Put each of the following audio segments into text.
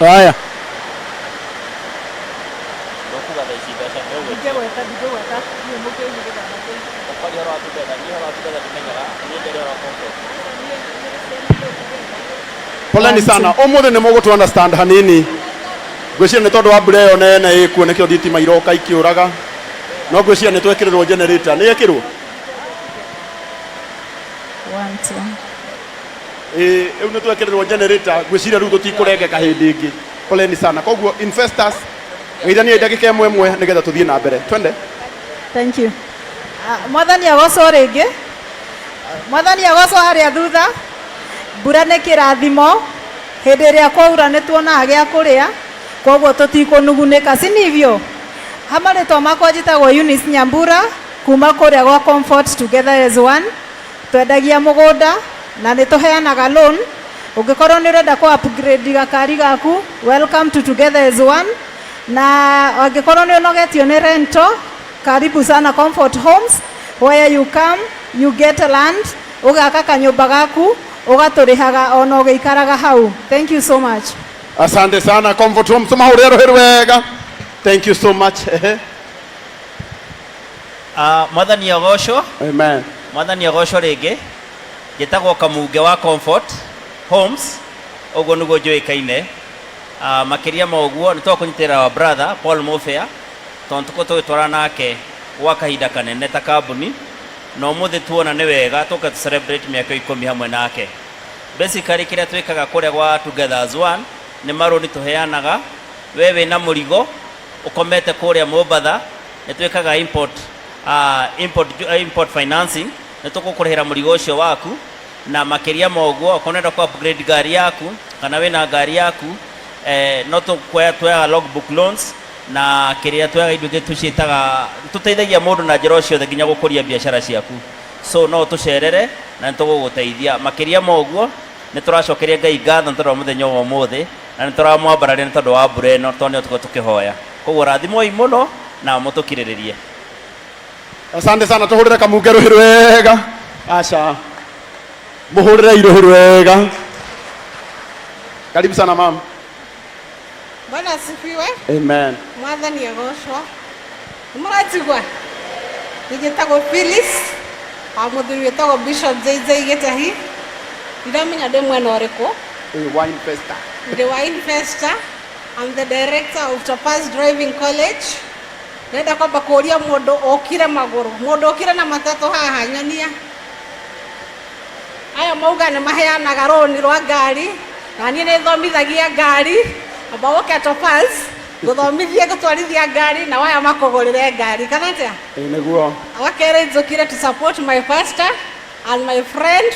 Haya. Poleni sana. Omothe nĩ mũgũtũ understand hanini. Ngwĩciria nĩ tondũ wa mbura ĩyo nene ĩkuo nĩkĩo thitima iroka ikĩũraga. No ngwĩciria nĩ twekĩrĩrwo generator. Nĩ ĩkĩrwo? Rĩu nĩ twekĩrĩrwo generator. Ngwĩciria rĩu tũtikũrengeka hĩndĩ ĩngĩ. Poleni sana. Koguo investors geithania ndagĩka ĩmwe ĩmwe nĩgetha tũthiĩ na mbere. Twende. Thank you. Mwathani agocwo rĩngĩ. Mwathani agocwo harĩa thutha. Mbura nĩ kĩrathimo. Hĩndĩ ĩrĩa kwaura nĩ tuonaga gĩa kũrĩa. Koguo tũtikũnugunĩka, si nivyo? Hamarĩtwa makwa njĩtagwo Eunice Nyambura kuma kũrĩa gwa Comfort Together as One. Twendagia mũgũnda na nĩ tũheanaga loan. Ũngĩkorwo nĩ ũrenda ku upgrade gakari gaku, welcome to Together as One. Na ũngĩkorwo nĩ ũnogetio nĩ rento, karibu sana Comfort Homes, where you come, you get land, ũgaka kanyũmba gaku, ũgatũrĩhaga ona ũgĩikaraga hau. Thank you so much. Asante sana Comfort Homes. Mahũrĩre rũhĩ rwega. Thank you so much. Mwathani agocwo. Amen. Mwathani agocwo rĩngĩ. Gĩtagwo Kamunge wa Comfort Homes. Ũguo nĩguo njũĩkaine. Makĩria ma ũguo nĩ twakũnyitĩrĩra wa brother Paul Mubea. Tondũ tuko tũgĩtwara nake gwa kahinda kanene ta kambuni. Na ũmũthĩ tuona nĩ wega tũka tu celebrate mĩaka 10 hamwe nake. Basically kĩrĩa twĩkaga kũrĩa gwa Together as One nĩ marũni tũheanaga. We wĩna mũrigo ukomete kũrĩa Mombatha nĩ twĩkaga import financing nĩ tũgũkũrĩhĩra mũrigo ũcio waku na makĩria ma ũguo ũkonenda ku upgrade gari yaku kana wĩna gari yaku no tũkuoya logbook loans na kĩrĩa twaga indo ingĩ tũciĩtaga tũteithagia mũndũ na njĩra ciothe nginya gũkũria biacara ciaku so no tũcerere na nĩ tũgũgũteithia makĩria ma ũguo nĩ tũracokeria Ngai ngatho nĩ tondũ wa mũthenya wa ũmũthĩ na nĩ tũramwambararia nĩ tondũ wa mbura ĩno tondũ nĩyo tũkĩhoya koguo rathimoi mũno na mũtũkirĩrĩrie. Asante sana. Tuhũrĩre Kamunge rũhĩ rwega. Acha mũhũrĩre rũhĩ rwega. Karibu sana mama. Bwana asifiwe. Amen. Mwathani agocwo. Mũratigwa. Nĩgĩtagwo Phyllis. Mũthuri wĩtagwo Bishop JJ Gĩtahi. Ndiramenya ndĩ mwena ũrĩkũ. Wine Festa. The Wine Festa. I'm the director of Topaz Driving College. Nenda kwamba kũria mũndũ okire magũrũ. Mũndũ okire na matatũ haha nyonia. Aya mauga nĩ maheanaga rũni rwa ngari. Na niĩ nĩ thomithagia ngari. Amba woke Topaz gũthomithia gũtwarithia ngari na waya makũgũrĩre ngari. Kana atĩa? Nĩguo. Wakere njũkire to support my pastor and my friend.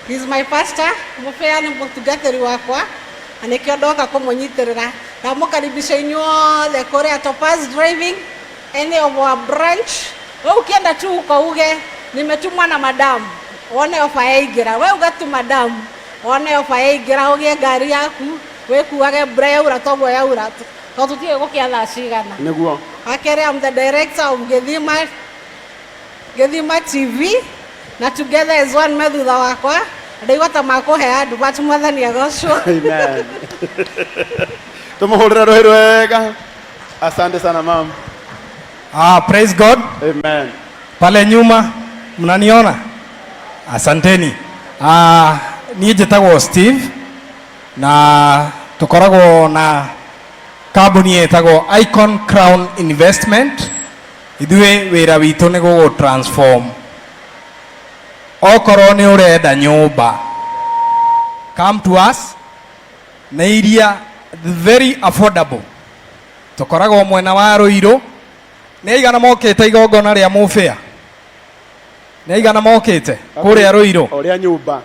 He's my pastor. Mubea nĩ mũtungatĩri wakwa. Na nĩkĩo ndoka kũmũnyitĩrĩra. Ndamũkaribisha inyuothe kũrĩa Topaz Driving, any of our branch. Wewe ukienda tu uko uge nimetumwa na madam. One ofa yaingira. Wewe ugatu madam. One ofa yaingira uge ngari yaku. Wewe kuage breura tobo yaura. Tũtutige gũkĩatha cigana. Nĩguo. Akere I'm the director of Gethima TV. Na Together as One methutha wakwa. Ndaigua makũhe andũ but Mwathani agocwo. Amen. Tumuhũrĩre rũhĩ rwega. Asante sana mama. Praise God. Amen. Pale nyuma mnaniona? Asanteni. Niĩ njĩtagwo Steve na tukoragwo na kambuni ĩtagwo Icon Crown Investment. Ithuĩ wĩra witũ nĩ gũgũ transform. Okorwo nĩ ũrenda nyũmba, come to us. Na iria very affordable. Tukoragwo mwena wa Ruiru. Nĩ igana mokĩte igongona rĩa Mubea. Nĩ igana mokĩte kũrĩa Ruiru. Ũrĩa nyũmba.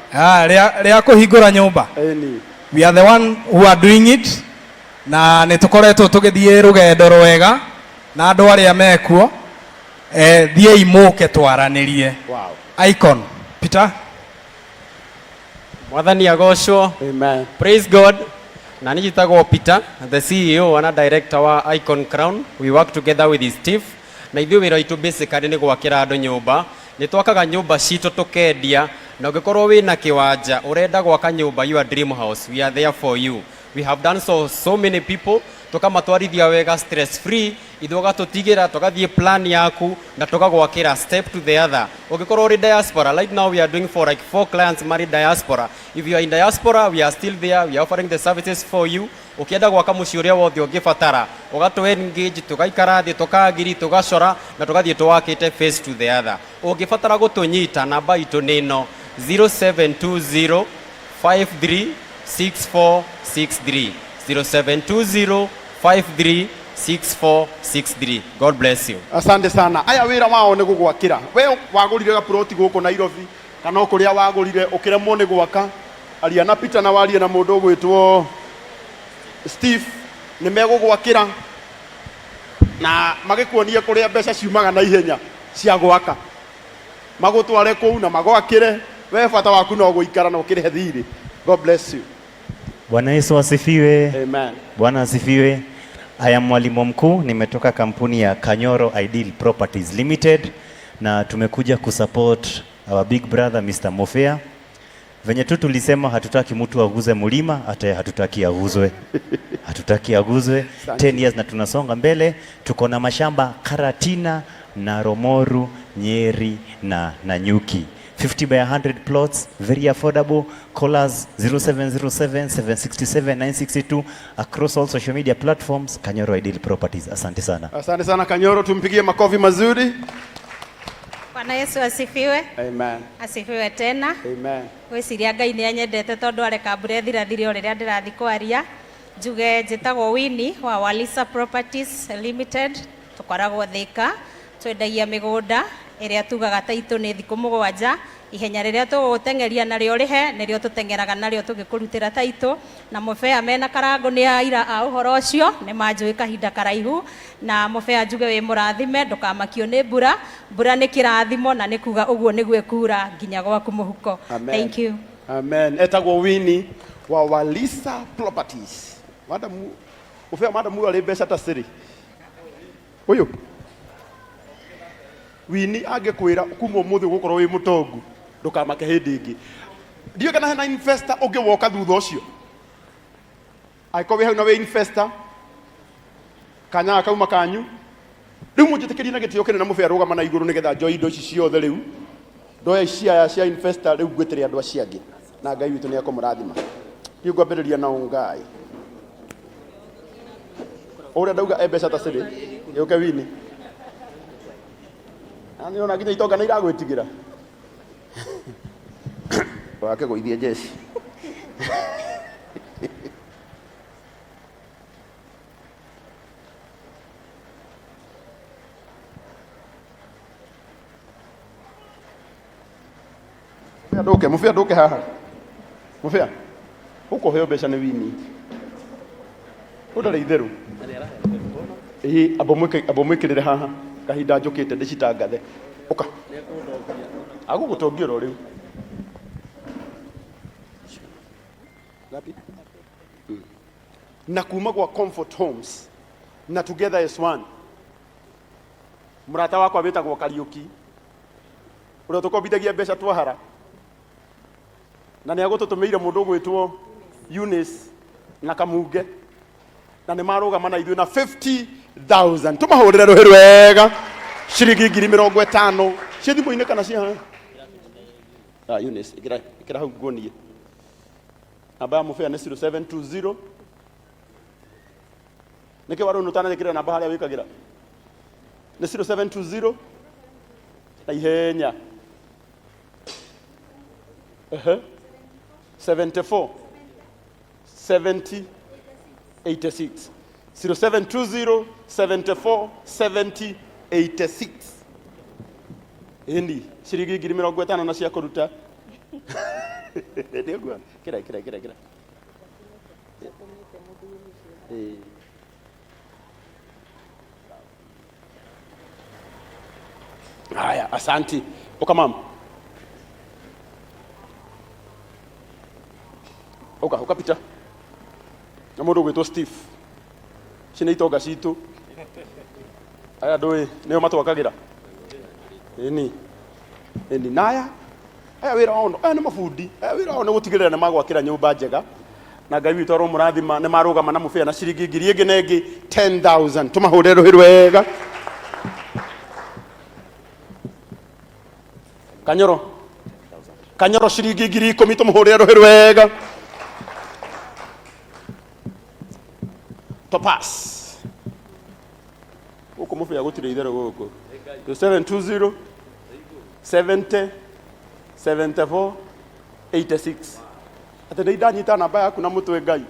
Rĩa kũhingũra nyũmba. We are the one who are doing it. Na nĩ tũkoretwo tũgĩthiĩ rũgendo rwega na andũ arĩa mekuo. Thiĩ mũke twaranĩrie. Wow. Icon. Peter. Mwathani agocwo. Amen. Praise God. Na nijitagwo Peter, the CEO and director wa Icon Crown. We work together with his Steve. Na ithuĩ wĩra witũ basically nĩ gwakĩra andũ nyũmba. Nĩ twakaga nyũmba citũ tũkendia. Na ũngĩkorwo wĩna kĩwanja ũrenda gwaka nyũmba your dream house, we are there for you. We have done so many people tukamatwarithia wega stress free ithuga tutigira tugathie plan yaku na tukagwakira step to the other. Ugikorwo uri diaspora, right now we are doing for like 4 clients married diaspora. If you are in diaspora, we are still there, we are offering the services for you. Ukienda gwaka muci uria wothe ungibatara ugatu engage, tugaikara thi tukagiri tugacora na tugathie tuwakite face to the other. Ungibatara gutunyita namba itu nino 0720 536463 0720 536463. God bless you. Asante sana. Aya wira wao ni gugwakira. We wagurire ga plot guko Nairobi kana ukuria wagurire ukiremwo ni gwaka aria na Peter na waria na mundu gwitwo Steve ni megugwakira na magikuonia kuria mbeca ciumaga na ihenya cia gwaka magutware kuu na magwakire we bata waku no guikara na ukire thiri. God bless you. Bwana Yesu asifiwe. Amen. Bwana asifiwe. I am mwalimu mkuu, nimetoka kampuni ya Kanyoro Ideal Properties Limited na tumekuja kusupport our big brother Mr. Mubea. Venye tu tulisema hatutaki mtu aguze mlima, hata hatutaki aguzwe. Hatutaki aguzwe. 10 years na tunasonga mbele. Tuko na mashamba Karatina na Romoru, Nyeri na Nanyuki. 50 by 100 plots, very affordable. Call us 0707 767 962 across all social media platforms. Kanyoro Ideal Properties. Asante sana. Asante sana Kanyoro, tumpigie makofi mazuri. Bwana Yesu asifiwe. Amen. Asifiwe tena. Amen. Gwiciria Ngai ni anyendete tondu areka mbura thirathire o riria ndirathi kwaria. Njuge njitagwo Muini wa Walisa Properties Limited. Tukoragwo Thika, twendagia migunda iria tugaga taito ni thiku 7. Ihenya riria tugutengeria nario rihe nirio tutengeraga nario tugikurutira taito na Mubea mena karango ni aira a uhoro ucio ni manjui kahinda karaihu na Mubea njuge wi murathime ndukamakio ni mbura ni kirathimo na ni kuga uguo niguo kura nginya gwaku muhuko. Thank you. Amen. Etagwo Muini wa Walisa Properties. Madam ari mbeca ta ciri uyu Muini angekwira kuma umuthi gukorwo wi mutongu ndukamake hindi ingi ndio kana hena investor ungiwoka thutha ucio aikowe hau na we investor kanya kauma kanyu riu munjitikirie na gitio kinene Mubea rugama na iguru nigetha njoi indo ici ciothe riu ndoya cia investor riu gwitire andu acio angi na Ngai witu ni akumurathima riu ngwambiriria na ungai ore ndauga mbeca ta ciri yuke Muini ani ona nginya itonga na iragwitigira wake goithie jeshi Mubea nduke haha Mubea uko heo mbeca ni Muini udare itheru abo mwikirire haha kahinda njukite ndicitangathe uka agugutongia ro riu ngapi na kuma kwa Comfort Homes na Together as One murata wakwa witagwo Kariuki uria tukobithagia mbeca twahara na ni agututumiire mundu gwitwo Eunice na Kamunge na ni marugama na ithuĩ na 50,000 tumahurire ruhi rwega ciringi 50,000 cia thimu-inĩ kana cia Eunice ikira hau nguonie namba ya Mubea ni 0720 niki waru nutana nikira namba haria wikagira ni 0720 na ihenya 74 70 86 0720 74 70 86 Hindi ciringi 50,000 na cia kuruta ndio kira haya asanti ukamam ukapita na mundu gwitwo Steve cina itonga citu aya ndui nio matwakagira ni naya aya wira ono aya ni mafundi aya wira ono gutigirira na magwakira nyumba njega na Ngai witũ aromũrathima nĩ marũgama na mũbĩa na ciringi 1,000 na ĩngĩ 10,000 tũmahũrĩre rũhĩ rwega. Kanyoro ciringi 10,000 tũmũhũrĩre rũhĩ rwega. Topas gũkũ mũbĩa gũtirĩ itherũ gũkũ 720 70 74 86 atĩ nĩ ndanyita namba yaku na mũtwe Ngai.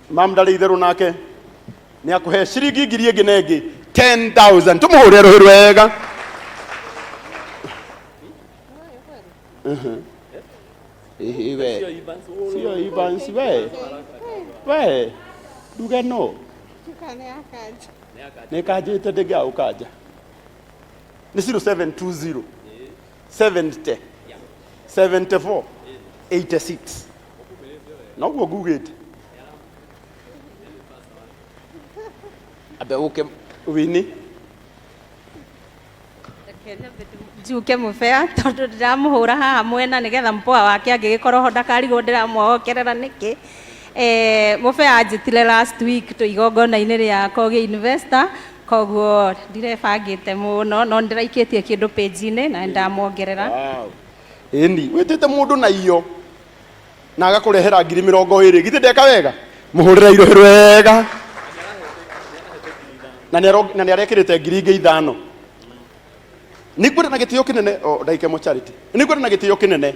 Mam ndarĩ itherũ nake nĩ akũhe ciringi 1,000 na ĩngĩ 10,000 tũmũhũrĩre rũhĩ rwega. Sio Evans we nduge no nĩkanjĩte ndĩngĩa ũkanja nĩ 0720 70 74 86 noguo ngugĩte abe ũke Wini njuke Mubea tondu ndiramuhura haha mwena nigetha mpwa wake angĩgĩkorwo ho ndakarigwo ndĩramwokerera nĩkĩ. Mubea anjĩtire last week tu igongona-inĩ rĩa Kogi investor, koguo ndirebangĩte mũno no ndĩraikĩtie kĩndũ page-inĩ na ndamuongerera. Ĩni wĩtĩte mũndũ na iyo na agakũrehera 20,000 githĩ ndeka wega mũhũrĩre irũhĩ rwega na nĩ arekĩrĩte 5,000. Nĩkwenda na gĩtĩo kĩnene ndaike mo charity. Nĩkwenda na gĩtĩo kĩnene.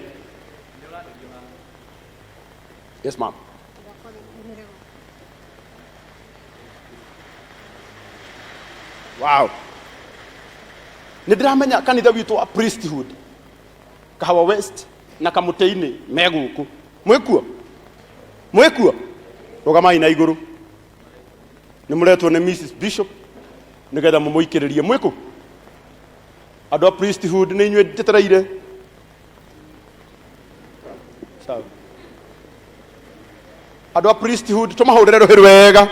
Yes ma'am. Wow. Nĩndĩramenya kanitha witũ wa priesthood Kahawa West na Kamũtĩ-inĩ megũkũ. Mwĩkuo rũgamai na igũrũ. Nĩmũretwo nĩ Mrs Bishop nĩgetha mũmũikĩrĩrie mwĩkũ. Andũ a priesthood nĩ inyuĩ njetereire. Sawa. Andũ a priesthood tũmahũrĩre rũhĩ rwega.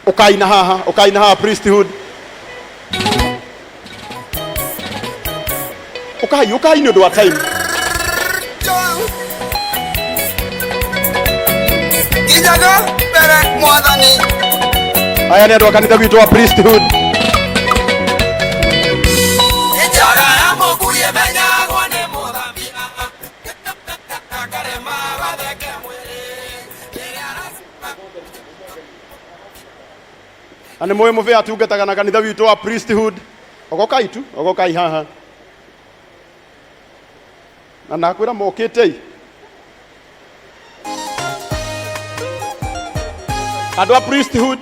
Ũkaina haha priesthood. Ũkai nĩ ũndũ wa time. Ijaga bere mwathani. Aya nĩ andũ a kanitha witũ wa priesthood. Ane moyo Mubea atungataga na kanitha witũ wa priesthood. Ogokai haha. Na nakwĩra mokĩte. Andũ a priesthood